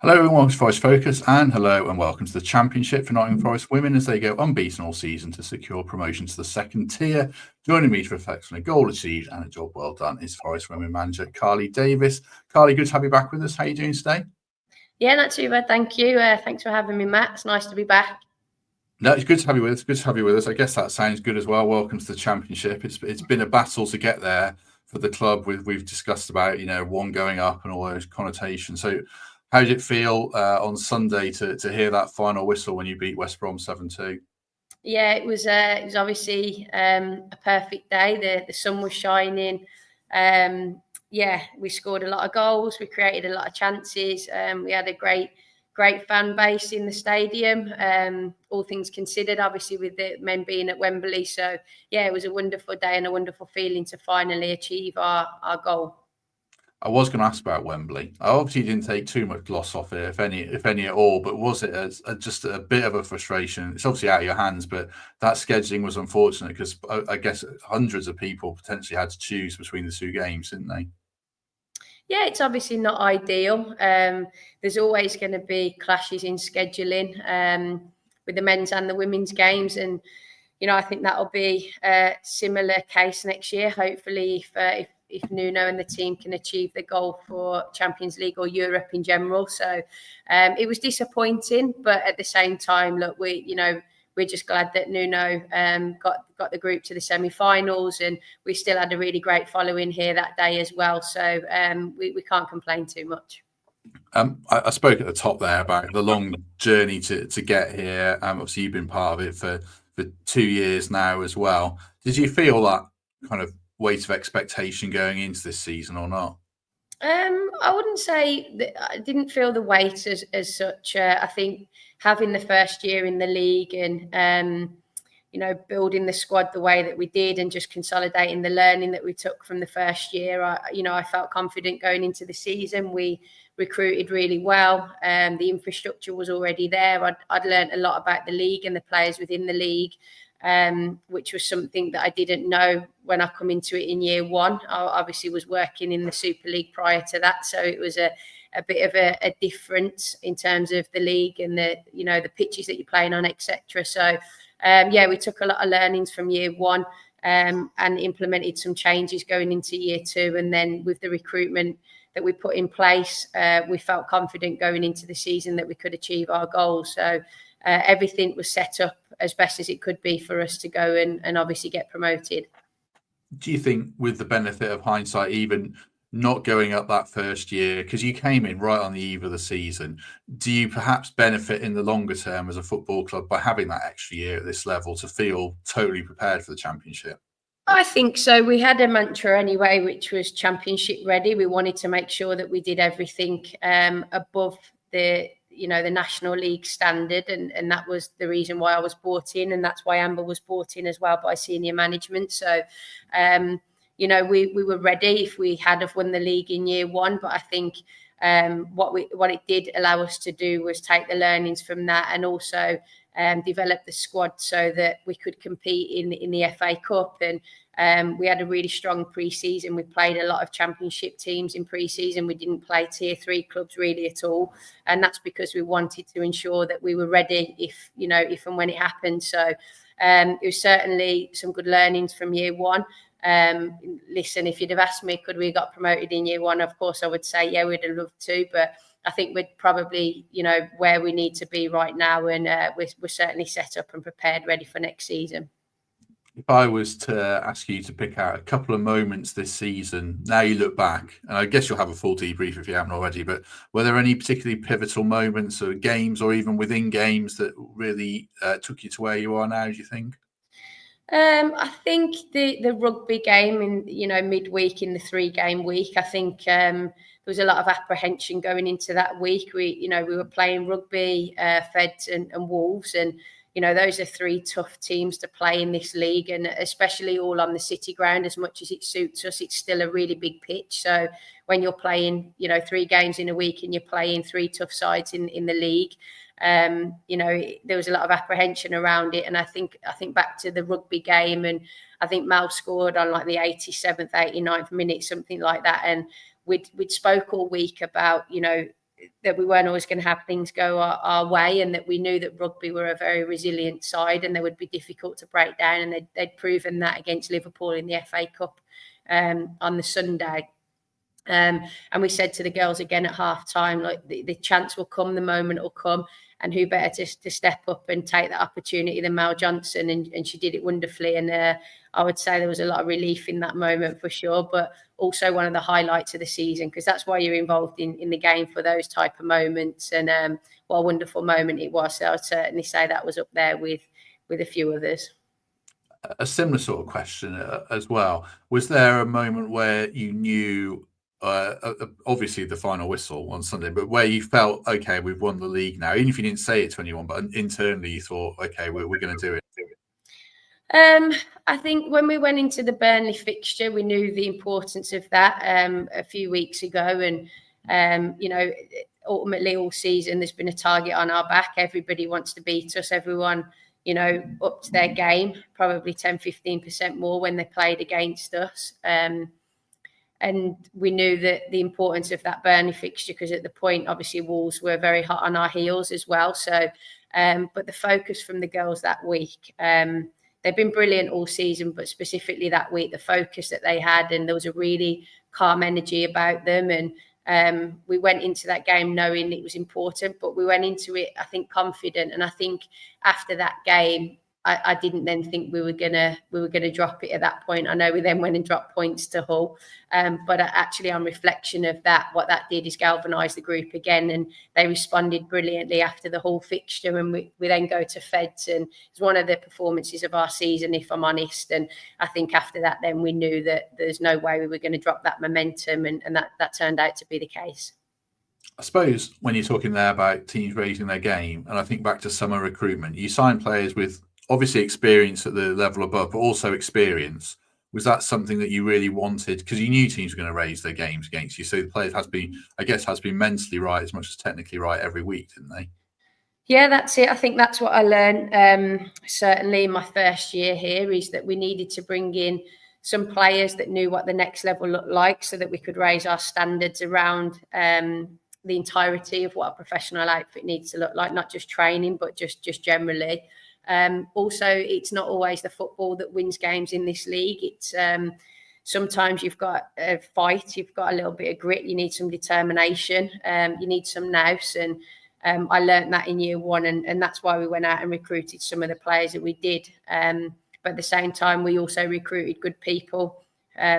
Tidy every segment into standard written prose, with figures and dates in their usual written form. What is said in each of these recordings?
Hello and welcome to Forest Focus, and hello and welcome to the Championship for Nottingham Forest Women as they go unbeaten all season to secure promotion to the second tier. Joining me to reflect on a goal achieved and a job well done is Forest Women manager Carly Davies. Carly, good to have you back with us. How are you doing today? Yeah, not too bad, thank you. Thanks for having me, Matt. It's nice to be back. No, it's good to have you with us. Good to have you with us. I guess that sounds good as well. Welcome to the Championship. It's been a battle to get there for the club. We've discussed about one going up and all those connotations. So, how did it feel on Sunday to hear that final whistle when you beat West Brom 7-2? Yeah, it was obviously a perfect day. The sun was shining. Yeah, we scored a lot of goals. We created a lot of chances. We had a great fan base in the stadium. All things considered, obviously with the men being at Wembley. So yeah, it was a wonderful day and a wonderful feeling to finally achieve our goal. I was going to ask about Wembley. I obviously didn't take too much loss off it, if any at all. But was it just a bit of a frustration? It's obviously out of your hands, but that scheduling was unfortunate because I guess hundreds of people potentially had to choose between the two games, didn't they? Yeah, it's obviously not ideal. There's always going to be clashes in scheduling with the men's and the women's games, and I think that'll be a similar case next year. Hopefully, if Nuno and the team can achieve the goal for Champions League or Europe in general. So it was disappointing, but at the same time, look, we're just glad that Nuno got the group to the semi-finals, and we still had a really great following here that day as well. So we can't complain too much. I spoke at the top there about the long journey to get here. Obviously, you've been part of it for 2 years now as well. Did you feel that kind of weight of expectation going into this season or not? I wouldn't say that I didn't feel the weight as such. I think having the first year in the league and building the squad the way that we did and just consolidating the learning that we took from the first year, I felt confident going into the season. We recruited really well. The infrastructure was already there. I'd learned a lot about the league and the players within the league. Which was something that I didn't know when I come into it in year one. I obviously was working in the Super League prior to that, so it was a bit of a difference in terms of the league and the pitches that you're playing on, etc. So we took a lot of learnings from year one and implemented some changes going into year two, and then with the recruitment that we put in place, we felt confident going into the season that we could achieve our goals. So everything was set up as best as it could be for us to go and obviously get promoted. Do you think, with the benefit of hindsight, even not going up that first year, because you came in right on the eve of the season, do you perhaps benefit in the longer term as a football club by having that extra year at this level to feel totally prepared for the Championship? I think so. We had a mantra anyway, which was Championship ready. We wanted to make sure that we did everything above the National League standard, and that was the reason why I was brought in, and that's why Amber was brought in as well by senior management. So we were ready if we had have won the league in year one, but I think what it did allow us to do was take the learnings from that and also develop the squad so that we could compete in the FA Cup. And we had a really strong pre-season. We played a lot of Championship teams in pre-season. We didn't play Tier 3 clubs really at all, and that's because we wanted to ensure that we were ready if and when it happened. So it was certainly some good learnings from year one. Listen, if you'd have asked me, could we have got promoted in year one? Of course, I would say, yeah, we'd have loved to, but I think we're probably, where we need to be right now, and we're certainly set up and prepared, ready for next season. If I was to ask you to pick out a couple of moments this season, now you look back, and I guess you'll have a full debrief if you haven't already, but were there any particularly pivotal moments or games or even within games that really took you to where you are now, do you think? I think the rugby game in midweek in the 3-game week, I think there was a lot of apprehension going into that week. We were playing rugby, Feds and Wolves, and those are 3 tough teams to play in this league, and especially all on the City ground. As much as it suits us, it's still a really big pitch. So when you're playing 3 games in a week and you're playing 3 tough sides in the league, there was a lot of apprehension around it. And I think back to the rugby game, and I think Mal scored on like the 87th, 89th minute, something like that. And we'd spoke all week about, that we weren't always going to have things go our way, and that we knew that rugby were a very resilient side and they would be difficult to break down, and they'd proven that against Liverpool in the FA Cup on the Sunday. And we said to the girls again at half time, like, the chance will come, the moment will come, and who better to step up and take that opportunity than Mel Johnson, and she did it wonderfully. And I would say there was a lot of relief in that moment for sure, but also one of the highlights of the season, because that's why you're involved in the game, for those type of moments. And what a wonderful moment it was. So I'd certainly say that was up there with a few others. A similar sort of question as well. Was there a moment where you knew, obviously the final whistle on Sunday, but where you felt, okay, we've won the league now, even if you didn't say it to anyone, but internally you thought, okay, we're going to do it? I think when we went into the Burnley fixture, we knew the importance of that a few weeks ago. And, ultimately all season, there's been a target on our back. Everybody wants to beat us. Everyone, upped their game, probably 10, 15% more when they played against us. And we knew that the importance of that Burnley fixture, because at the point, obviously, Wolves were very hot on our heels as well. So, but the focus from the girls that week, they've been brilliant all season, but specifically that week, the focus that they had, and there was a really calm energy about them. And we went into that game knowing it was important, but we went into it, I think, confident. And I think after that game, I didn't then think we were gonna drop it at that point. I know we then went and dropped points to Hull, but actually on reflection of that, what that did is galvanise the group again, and they responded brilliantly after the Hull fixture. And we then go to Feds, and it's one of the performances of our season, if I'm honest. And I think after that, then we knew that there's no way we were going to drop that momentum, and that turned out to be the case. I suppose when you're talking there about teams raising their game, and I think back to summer recruitment, you sign players with obviously experience at the level above, but also experience. Was that something that you really wanted? Because you knew teams were going to raise their games against you. So the players has been mentally right as much as technically right every week, didn't they? Yeah, that's it. I think that's what I learned certainly in my first year here, is that we needed to bring in some players that knew what the next level looked like, so that we could raise our standards around the entirety of what a professional outfit needs to look like, not just training, but just generally. Also, it's not always the football that wins games in this league. It's sometimes you've got a fight, you've got a little bit of grit, you need some determination, you need some nous. And I learned that in year one, and that's why we went out and recruited some of the players that we did. But at the same time, we also recruited good people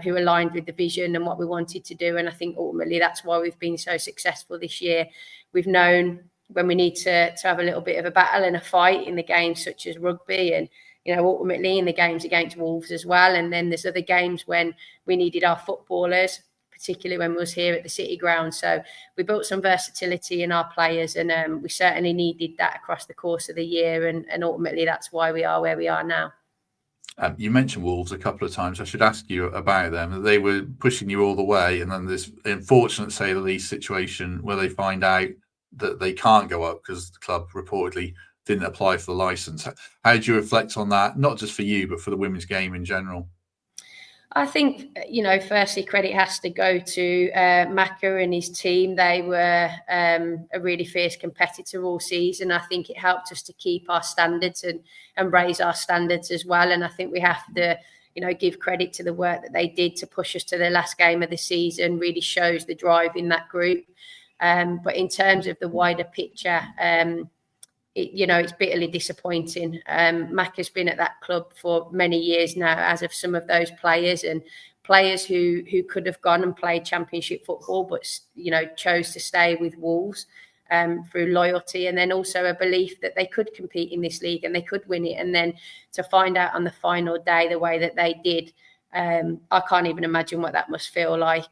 who aligned with the vision and what we wanted to do. And I think ultimately that's why we've been so successful this year. We've known when we need to have a little bit of a battle and a fight in the games such as rugby, and ultimately in the games against Wolves as well. And then there's other games when we needed our footballers, particularly when we was here at the City Ground. So we built some versatility in our players, and we certainly needed that across the course of the year. And ultimately that's why we are where we are now. You mentioned Wolves a couple of times. I should ask you about them. They were pushing you all the way, and then this unfortunate, say the least, situation where they find out that they can't go up because the club reportedly didn't apply for the license. How do you reflect on that, not just for you, but for the women's game in general? I think, firstly, credit has to go to Macca and his team. They were a really fierce competitor all season. I think it helped us to keep our standards and raise our standards as well. And I think we have to, give credit to the work that they did to push us to the last game of the season. Really shows the drive in that group. But in terms of the wider picture, it's bitterly disappointing. Mac has been at that club for many years now, as of some of those players, and players who could have gone and played championship football, but chose to stay with Wolves through loyalty, and then also a belief that they could compete in this league and they could win it. And then to find out on the final day the way that they did, I can't even imagine what that must feel like.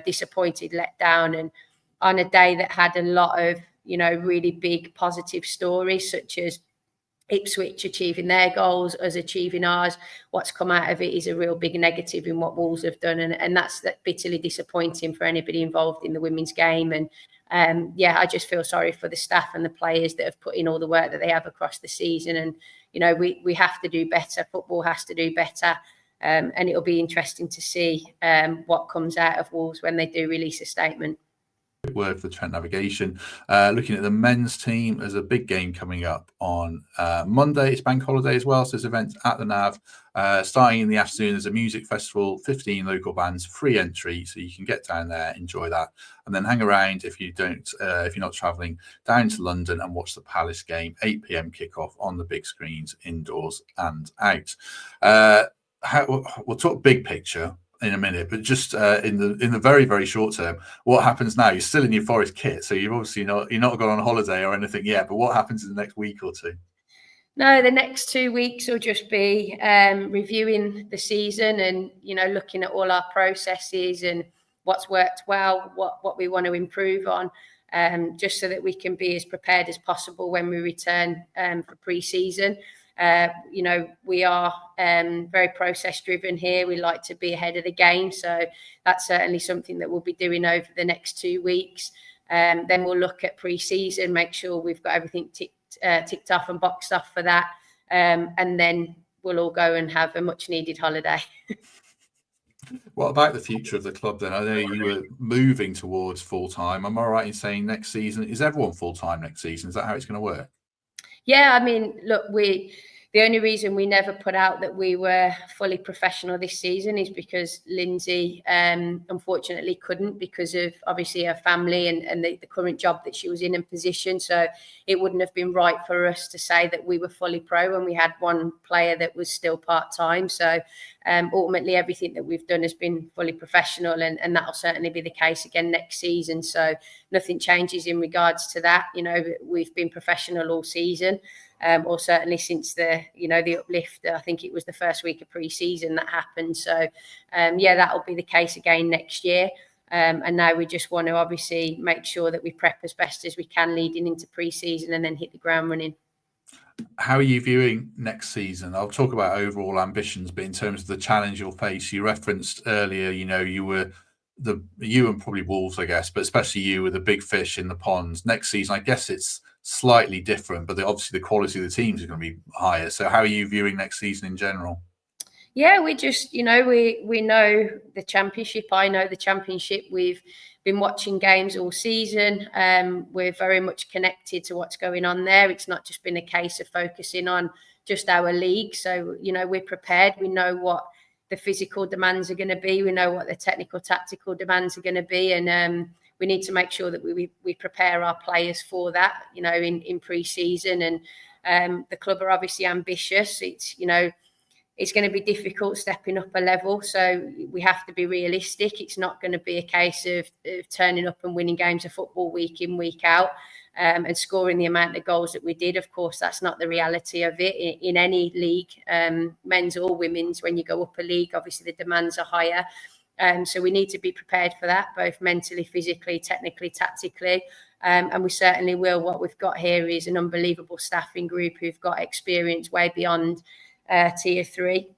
Disappointed, let down, and on a day that had a lot of really big positive stories, such as Ipswich achieving their goals, us achieving ours. What's come out of it is a real big negative in what Wolves have done, and that's bitterly disappointing for anybody involved in the women's game. And I just feel sorry for the staff and the players that have put in all the work that they have across the season. And we have to do better. Football has to do better. And it'll be interesting to see what comes out of Wolves when they do release a statement. word for Trent Navigation. Looking at the men's team, there's a big game coming up on Monday. It's bank holiday as well, so there's events at the Nav. Starting in the afternoon, there's a music festival, 15 local bands, free entry, so you can get down there, enjoy that, and then hang around if you're not travelling down to London and watch the Palace game, 8 p.m. kickoff on the big screens, indoors and out. We'll talk big picture in a minute, but just in the very, very short term, what happens now? You're still in your Forest kit, so you're obviously not gone on holiday or anything yet, but what happens in the next week or two? No, the next 2 weeks will just be reviewing the season and, looking at all our processes and what's worked well, what we want to improve on, just so that we can be as prepared as possible when we return for pre-season. We are very process driven here. We like to be ahead of the game. So that's certainly something that we'll be doing over the next 2 weeks. Then we'll look at pre-season, make sure we've got everything ticked off and boxed off for that. And then we'll all go and have a much needed holiday. What about the future of the club then? I know you were moving towards full-time. Am I right in saying next season, is everyone full-time next season? Is that how it's going to work? Yeah, I mean, look, the only reason we never put out that we were fully professional this season is because Lindsay unfortunately couldn't, because of obviously her family and the current job that she was in and position. So it wouldn't have been right for us to say that we were fully pro when we had one player that was still part-time. So ultimately everything that we've done has been fully professional, and that'll certainly be the case again next season. So nothing changes in regards to that. We've been professional all season. Or certainly since the uplift. I think it was the first week of pre-season that happened. So, that'll be the case again next year. And now we just want to obviously make sure that we prep as best as we can leading into pre-season and then hit the ground running. How are you viewing next season? I'll talk about overall ambitions, but in terms of the challenge you'll face, you referenced earlier, you and probably Wolves, I guess, but especially you were the big fish in the ponds. Next season, I guess it's slightly different, but obviously the quality of the teams is going to be higher. So how are you viewing next season in general? Yeah, we just, we know the championship. I know the championship. We've been watching games all season. We're very much connected to what's going on there. It's not just been a case of focusing on just our league. So, we're prepared. We know what the physical demands are going to be. We know what the technical, tactical demands are going to be. And we need to make sure that we prepare our players for that, in pre-season. And the club are obviously ambitious. It's going to be difficult stepping up a level. So we have to be realistic. It's not going to be a case of turning up and winning games of football week in, week out, and scoring the amount of goals that we did. Of course, that's not the reality of it in any league, men's or women's. When you go up a league, obviously the demands are higher. So we need to be prepared for that, both mentally, physically, technically, tactically. And we certainly will. What we've got here is an unbelievable staffing group who've got experience way beyond tier 3.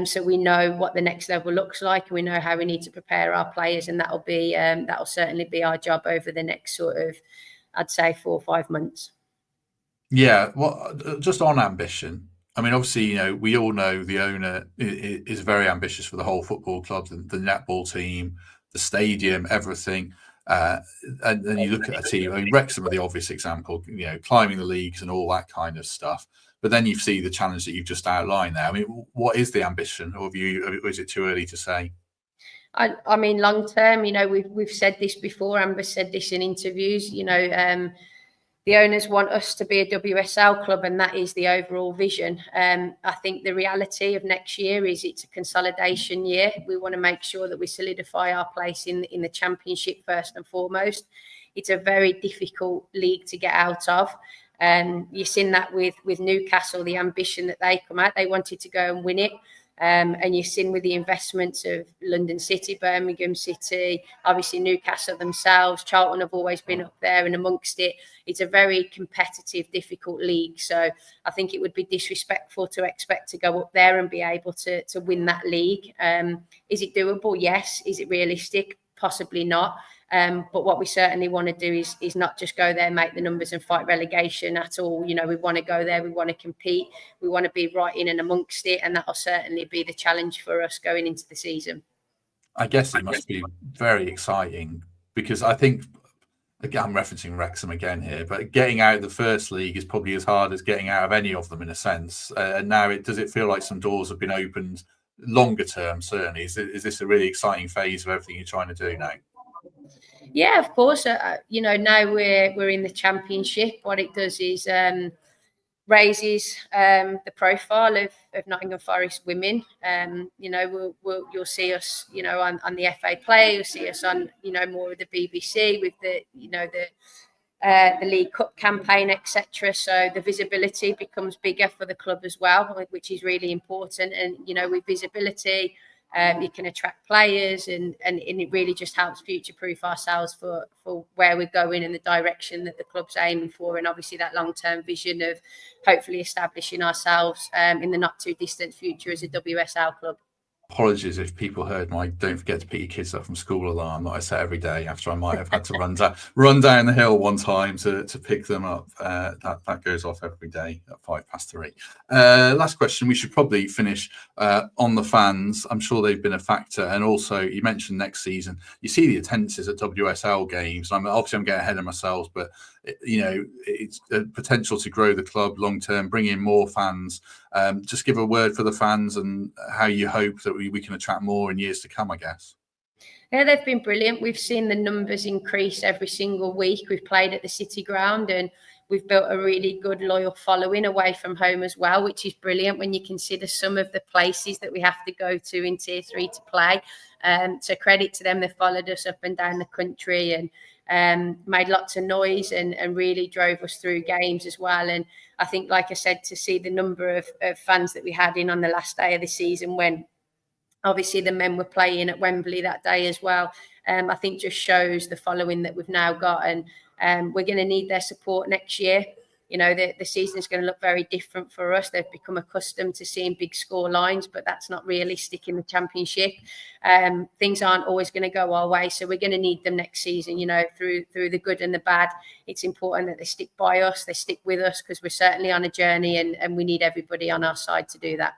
So we know what the next level looks like, and we know how we need to prepare our players, and that'll certainly be our job over the next sort of, I'd say, 4 or 5 months. Yeah, well, just on ambition, I mean, obviously, we all know the owner is very ambitious for the whole football club, the netball team, the stadium, everything. And then you look at a team, I mean, Wrexham are the obvious example, climbing the leagues and all that kind of stuff. But then you see the challenge that you've just outlined there. I mean, what is the ambition, or is it too early to say? I mean, long term, we've said this before. Amber said this in interviews. The owners want us to be a WSL club, and that is the overall vision. I think the reality of next year is it's a consolidation year. We want to make sure that we solidify our place in the championship first and foremost. It's a very difficult league to get out of. You've seen that with Newcastle, the ambition that they come out. They wanted to go and win it. And you've seen with the investments of London City, Birmingham City, obviously Newcastle themselves, Charlton have always been up there and amongst it. It's a very competitive, difficult league. So I think it would be disrespectful to expect to go up there and be able to win that league. Is it doable? Yes. Is it realistic? Possibly not. But what we certainly want to do is not just go there, make the numbers and fight relegation at all. We want to go there, we want to compete, we want to be right in and amongst it, and that'll certainly be the challenge for us going into the season. I guess it must be very exciting because I think, again, I'm referencing Wrexham again here, but getting out of the first league is probably as hard as getting out of any of them in a sense. And now, does it feel like some doors have been opened longer term? Certainly, is this a really exciting phase of everything you're trying to do now? Yeah, of course. Now we're in the Championship. What it does is raises the profile of Nottingham Forest Women. You'll see us, on the FA Play. You'll see us on, more of the BBC with the League Cup campaign, etc. So the visibility becomes bigger for the club as well, which is really important. And with visibility, you can attract players, and it really just helps future-proof ourselves for where we're going and the direction that the club's aiming for, and obviously that long-term vision of hopefully establishing ourselves in the not-too-distant future as a WSL club. Apologies if people heard my "don't forget to pick your kids up from school" alarm that I set every day after I might have had to run down the hill one time to pick them up. That goes off every day at 3:05. Last question. We should probably finish on the fans. I'm sure they've been a factor, and also you mentioned next season. You see the attendances at WSL games. I'm getting ahead of myself, but it's a potential to grow the club long term, bring in more fans. Just give a word for the fans and how you hope that we can attract more in years to come, I guess. Yeah, they've been brilliant. We've seen the numbers increase every single week. We've played at the City Ground, and we've built a really good, loyal following away from home as well, which is brilliant when you consider some of the places that we have to go to in Tier 3 to play. So credit to them. They followed us up and down the country and made lots of noise and really drove us through games as well. And I think, like I said, to see the number of fans that we had in on the last day of the season, when obviously the men were playing at Wembley that day as well, I think just shows the following that we've now got. And we're going to need their support next year. The season is going to look very different for us. They've become accustomed to seeing big score lines, but that's not realistic in the Championship. Things aren't always going to go our way, so we're going to need them next season. Through the good and the bad. It's important that they stick by us, they stick with us, because we're certainly on a journey, and we need everybody on our side to do that.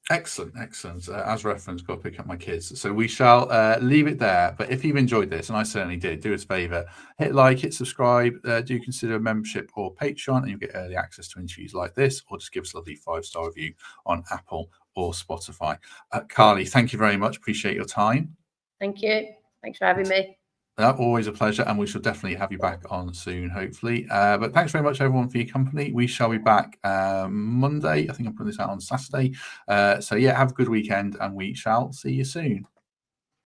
Excellent. As reference, got to pick up my kids. So we shall leave it there. But if you've enjoyed this, and I certainly did, do us a favour, hit like, hit subscribe, do consider a membership or Patreon, and you'll get early access to interviews like this, or just give us a lovely 5-star review on Apple or Spotify. Carly, thank you very much. Appreciate your time. Thank you. Thanks for having me. Always a pleasure, and we shall definitely have you back on soon, hopefully. But thanks very much, everyone, for your company. We shall be back Monday. I think I'm putting this out on Saturday. So yeah, have a good weekend, and we shall see you soon.